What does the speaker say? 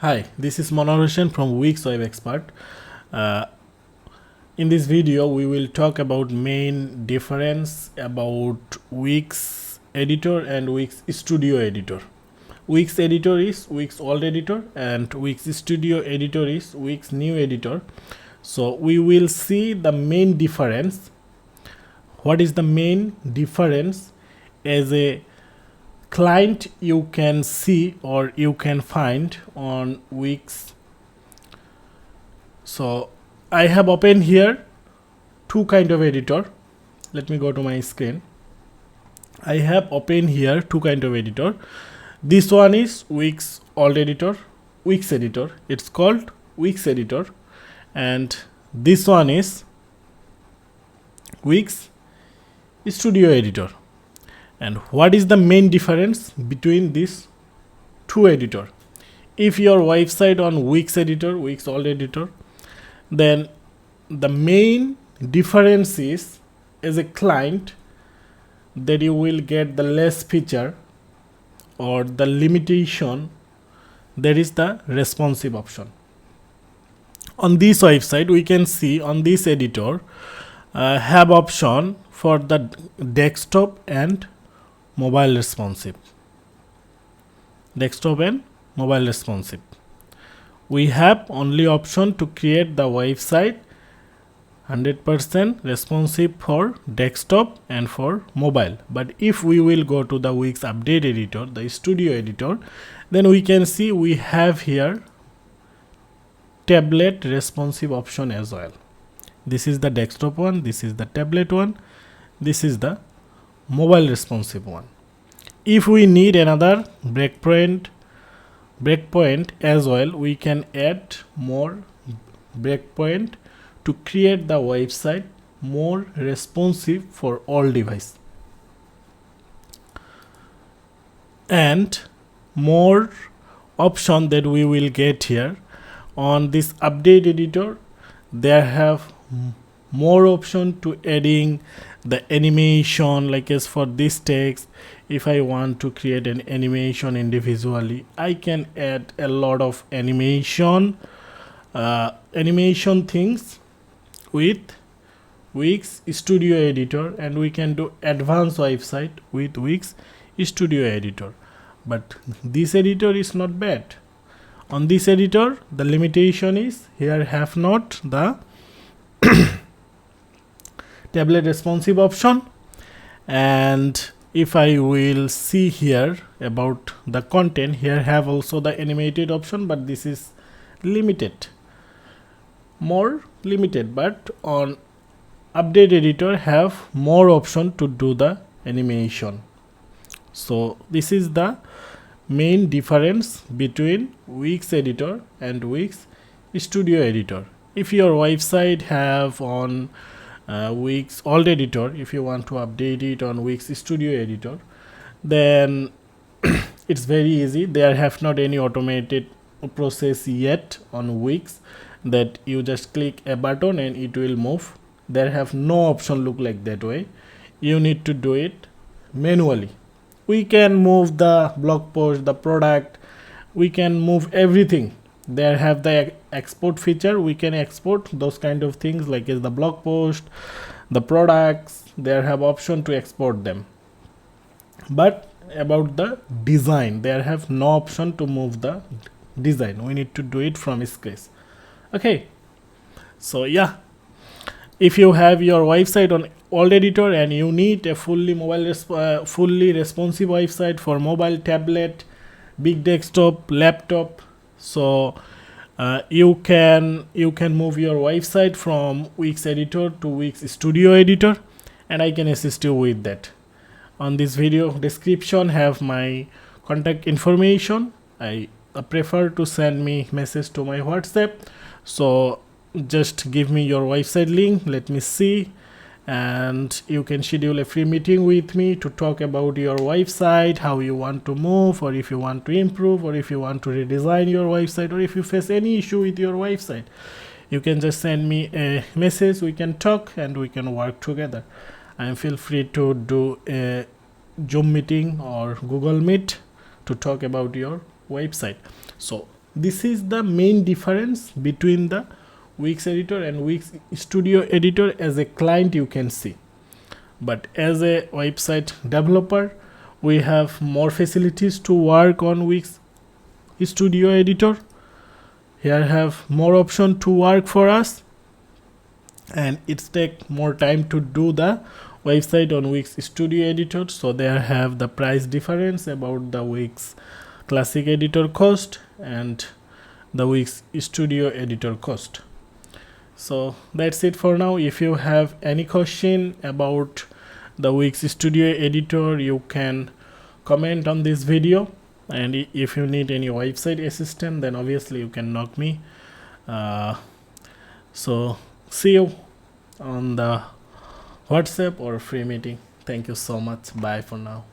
Hi, this is Manar Hussain from Wix Web Expert. Uh, in this video, we will talk about main difference about Wix Editor and Wix Studio Editor. Wix Editor is Wix Old Editor and Wix Studio Editor is Wix New Editor. So we will see the main difference. What is the main difference as a client you can see or you can find on Wix. So I have opened here two kind of editor. Let me go to my screen. I have opened here two kind of editor. This one is Wix Old Editor, Wix Editor. It's called Wix Editor, and this one is Wix Studio Editor. And what is the main difference between these two editor? If your website on Wix Editor, Wix Old Editor, then the main difference is, as a client, that you will get the less feature or the limitation. That is the responsive option. On this website, we can see on this editor have option for the desktop and mobile responsive. Desktop and mobile responsive. We have only option to create the website 100% responsive for desktop and for mobile. But if we will go to the Wix Update Editor, the Studio Editor, then we can see we have here tablet responsive option as well. This is the desktop one, this is the tablet one, this is the mobile responsive one. If we need another breakpoint as well, we can add more breakpoint to create the website more responsive for all device. And more option that we will get here on this update editor, there have more option to adding the animation, like as for this text. If I want to create an animation individually, I can add a lot of animation things with Wix Studio Editor, and we can do advanced website with Wix Studio Editor. But this editor is not bad. On this editor, the limitation is here have not the tablet responsive option. And if I will see here about the content, here have also the animated option, but this is limited, more limited. But on update editor have more option to do the animation. So this is the main difference between Wix Editor and Wix Studio Editor. If your website have on Wix Old Editor, if you want to update it on Wix Studio Editor, then it's very easy. There have not any automated process yet on Wix that you just click a button and it will move. There have no option look like that way. You need to do it manually. We can move the blog post, the product, we can move everything. There have the export feature. We can export those kind of things like is the blog post, the products. There have option to export them. But about the design, there have no option to move the design. We need to do it from scratch. Okay. So yeah, if you have your website on Old Editor and you need a fully fully responsive website for mobile, tablet, big desktop, laptop, so you can move your website from Wix Editor to Wix Studio Editor, and I can assist you with that. On this video description have my contact information. I prefer to send me message to my WhatsApp, so just give me your website link, let me see, and you can schedule a free meeting with me to talk about your website, how you want to move, or if you want to improve, or if you want to redesign your website, or if you face any issue with your website. You can just send me a message, we can talk and we can work together. And feel free to do a Zoom meeting or Google Meet to talk about your website. So this is the main difference between the Wix editor and Wix Studio editor. As a client you can see, but as a website developer we have more facilities to work on Wix Studio editor. Here have more option to work for us, and it's take more time to do the website on Wix Studio editor. So there have the price difference about the Wix Classic editor cost and the Wix Studio editor cost. So that's it for now. If you have any question about the Wix Studio editor, you can comment on this video, and if you need any website assistant, then obviously you can knock me. So see you on the WhatsApp or free meeting. Thank you so much. Bye for now.